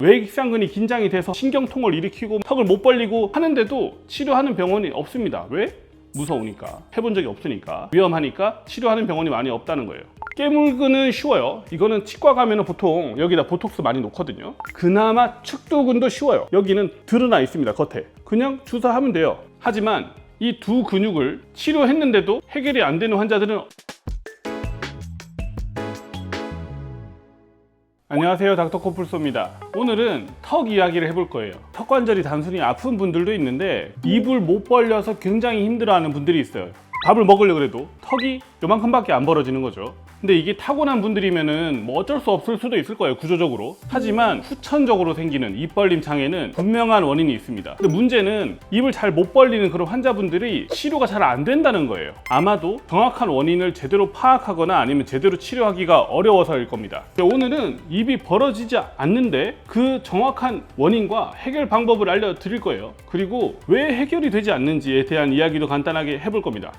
외익상근이 긴장이 돼서 신경통을 일으키고 턱을 못 벌리고 하는데도 치료하는 병원이 없습니다. 왜? 무서우니까, 해본 적이 없으니까, 위험하니까 치료하는 병원이 많이 없다는 거예요. 깨물근은 쉬워요. 이거는 치과 가면 보통 여기다 보톡스 많이 놓거든요. 그나마 측두근도 쉬워요. 여기는 드러나 있습니다. 겉에 그냥 주사하면 돼요. 하지만 이 두 근육을 치료했는데도 해결이 안 되는 환자들은 안녕하세요, 닥터코뿔소입니다. 오늘은 턱 이야기를 해볼 거예요. 턱 관절이 단순히 아픈 분들도 있는데 입을 못 벌려서 굉장히 힘들어하는 분들이 있어요. 밥을 먹으려고 해도 턱이 요만큼밖에 안 벌어지는 거죠. 근데 이게 타고난 분들이면은 뭐 어쩔 수 없을 수도 있을 거예요, 구조적으로. 하지만 후천적으로 생기는 입 벌림 장애는 분명한 원인이 있습니다. 근데 문제는 입을 잘 못 벌리는 그런 환자분들이 치료가 잘 안 된다는 거예요. 아마도 정확한 원인을 제대로 파악하거나 아니면 제대로 치료하기가 어려워서일 겁니다. 오늘은 입이 벌어지지 않는데 그 정확한 원인과 해결 방법을 알려드릴 거예요. 그리고 왜 해결이 되지 않는지에 대한 이야기도 간단하게 해볼 겁니다.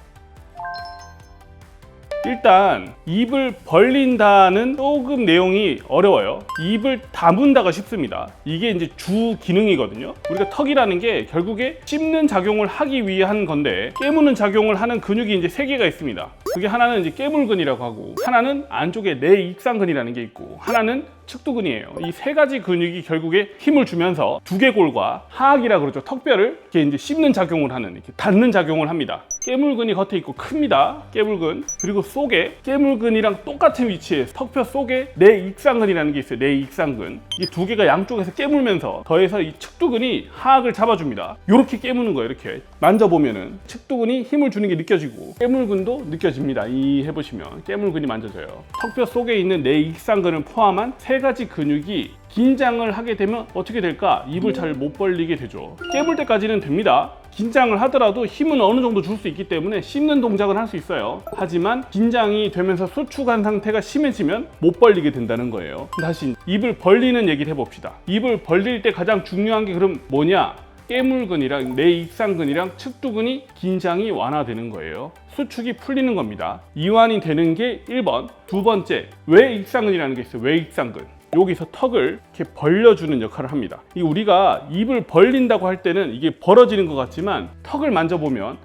일단 입을 벌린다는 조금 내용이 어려워요. 입을 다문다가 쉽습니다. 이게 이제 주 기능이거든요. 우리가 턱이라는 게 결국에 씹는 작용을 하기 위한 건데 깨무는 작용을 하는 근육이 이제 세 개가 있습니다. 그게 하나는 이제 깨물근이라고 하고, 하나는 안쪽에 내익상근이라는 게 있고, 하나는 측두근이에요. 이 세 가지 근육이 결국에 힘을 주면서 두개골과 하악이라고 그러죠. 턱뼈를 이렇게 이제 씹는 작용을 하는, 이렇게 닿는 작용을 합니다. 깨물근이 겉에 있고 큽니다. 깨물근. 그리고 속에 깨물근이랑 똑같은 위치에 턱뼈 속에 내익상근이라는 게 있어요. 내익상근. 이 두 개가 양쪽에서 깨물면서 더해서 이 측두근이 하악을 잡아줍니다. 이렇게 깨무는 거예요. 이렇게 만져보면은 측두근이 힘을 주는 게 느껴지고 깨물근도 느껴집니다. 이 해보시면 깨물근이 만져져요. 턱뼈 속에 있는 내익상근을 포함한 세 가지 근육이 긴장을 하게 되면 어떻게 될까? 입을 잘 못 벌리게 되죠. 깨물 때까지는 됩니다. 긴장을 하더라도 힘은 어느 정도 줄 수 있기 때문에 씹는 동작을 할 수 있어요. 하지만 긴장이 되면서 수축한 상태가 심해지면 못 벌리게 된다는 거예요. 다시 입을 벌리는 얘기를 해봅시다. 입을 벌릴 때 가장 중요한 게 그럼 뭐냐? 깨물근이랑 내익상근이랑 측두근이 긴장이 완화되는 거예요. 수축이 풀리는 겁니다. 이완이 되는 게 1번. 두 번째, 외익상근이라는 게 있어요. 외익상근. 여기서 턱을 이렇게 벌려주는 역할을 합니다. 우리가 입을 벌린다고 할 때는 이게 벌어지는 것 같지만 턱을 만져보면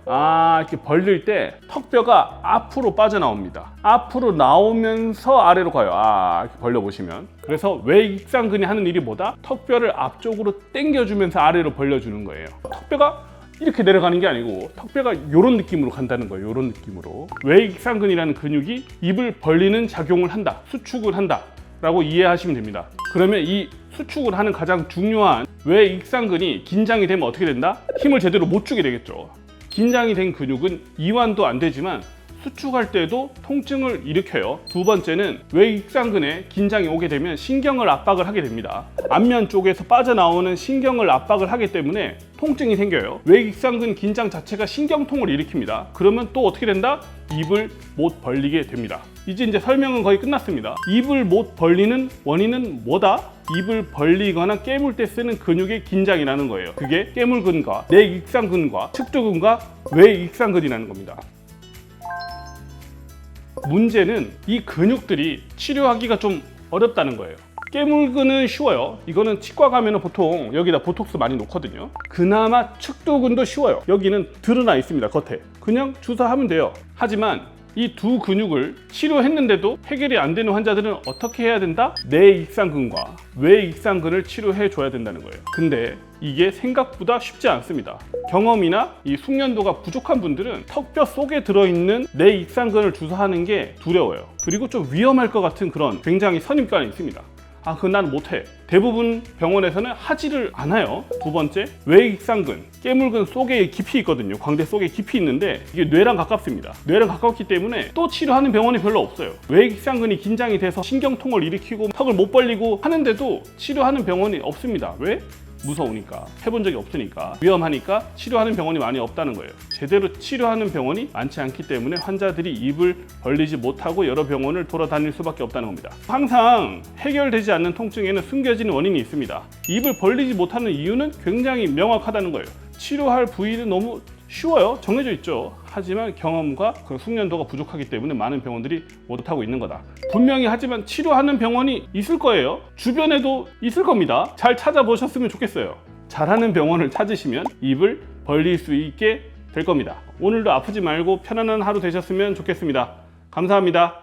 이렇게 벌릴 때 턱뼈가 앞으로 빠져나옵니다. 앞으로 나오면서 아래로 가요. 이렇게 벌려보시면. 그래서 외익상근이 하는 일이 뭐다? 턱뼈를 앞쪽으로 당겨주면서 아래로 벌려주는 거예요. 턱뼈가 이렇게 내려가는 게 아니고 턱뼈가 이런 느낌으로 간다는 거예요. 이런 느낌으로. 외익상근이라는 근육이 입을 벌리는 작용을 한다. 수축을 한다. 라고 이해하시면 됩니다. 그러면 이 수축을 하는 가장 중요한 외익상근이 긴장이 되면 어떻게 된다? 힘을 제대로 못 주게 되겠죠. 긴장이 된 근육은 이완도 안 되지만 수축할 때도 통증을 일으켜요. 두 번째는 외익상근에 긴장이 오게 되면 신경을 압박을 하게 됩니다. 안면 쪽에서 빠져나오는 신경을 압박을 하기 때문에 통증이 생겨요. 외익상근 긴장 자체가 신경통을 일으킵니다. 그러면 또 어떻게 된다? 입을 못 벌리게 됩니다. 이제 설명은 거의 끝났습니다. 입을 못 벌리는 원인은 뭐다? 입을 벌리거나 깨물 때 쓰는 근육의 긴장이라는 거예요. 그게 깨물근과 내익상근과 측두근과 외익상근이라는 겁니다. 문제는 이 근육들이 치료하기가 좀 어렵다는 거예요. 깨물근은 쉬워요. 이거는 치과 가면 보통 여기다 보톡스 많이 놓거든요. 그나마 측두근도 쉬워요. 여기는 드러나 있습니다. 겉에 그냥 주사하면 돼요. 하지만 이 두 근육을 치료했는데도 해결이 안 되는 환자들은 어떻게 해야 된다? 내익상근과 외익상근을 치료해 줘야 된다는 거예요. 근데 이게 생각보다 쉽지 않습니다. 경험이나 이 숙련도가 부족한 분들은 턱뼈 속에 들어있는 내익상근을 주사하는 게 두려워요. 그리고 좀 위험할 것 같은 그런 굉장히 선입관이 있습니다. 그건 난 못해. 대부분 병원에서는 하지를 않아요. 두 번째, 외익상근, 깨물근 속에 깊이 있거든요. 광대 속에 깊이 있는데 이게 뇌랑 가깝습니다. 뇌랑 가깝기 때문에 또 치료하는 병원이 별로 없어요. 외익상근이 긴장이 돼서 신경통을 일으키고 턱을 못 벌리고 하는데도 치료하는 병원이 없습니다. 왜? 무서우니까, 해본 적이 없으니까, 위험하니까 치료하는 병원이 많이 없다는 거예요. 제대로 치료하는 병원이 많지 않기 때문에 환자들이 입을 벌리지 못하고 여러 병원을 돌아다닐 수밖에 없다는 겁니다. 항상 해결되지 않는 통증에는 숨겨진 원인이 있습니다. 입을 벌리지 못하는 이유는 굉장히 명확하다는 거예요. 치료할 부위는 너무 쉬워요. 정해져 있죠. 하지만 경험과 그 숙련도가 부족하기 때문에 많은 병원들이 못하고 있는 거다. 분명히 하지만 치료하는 병원이 있을 거예요. 주변에도 있을 겁니다. 잘 찾아보셨으면 좋겠어요. 잘하는 병원을 찾으시면 입을 벌릴 수 있게 될 겁니다. 오늘도 아프지 말고 편안한 하루 되셨으면 좋겠습니다. 감사합니다.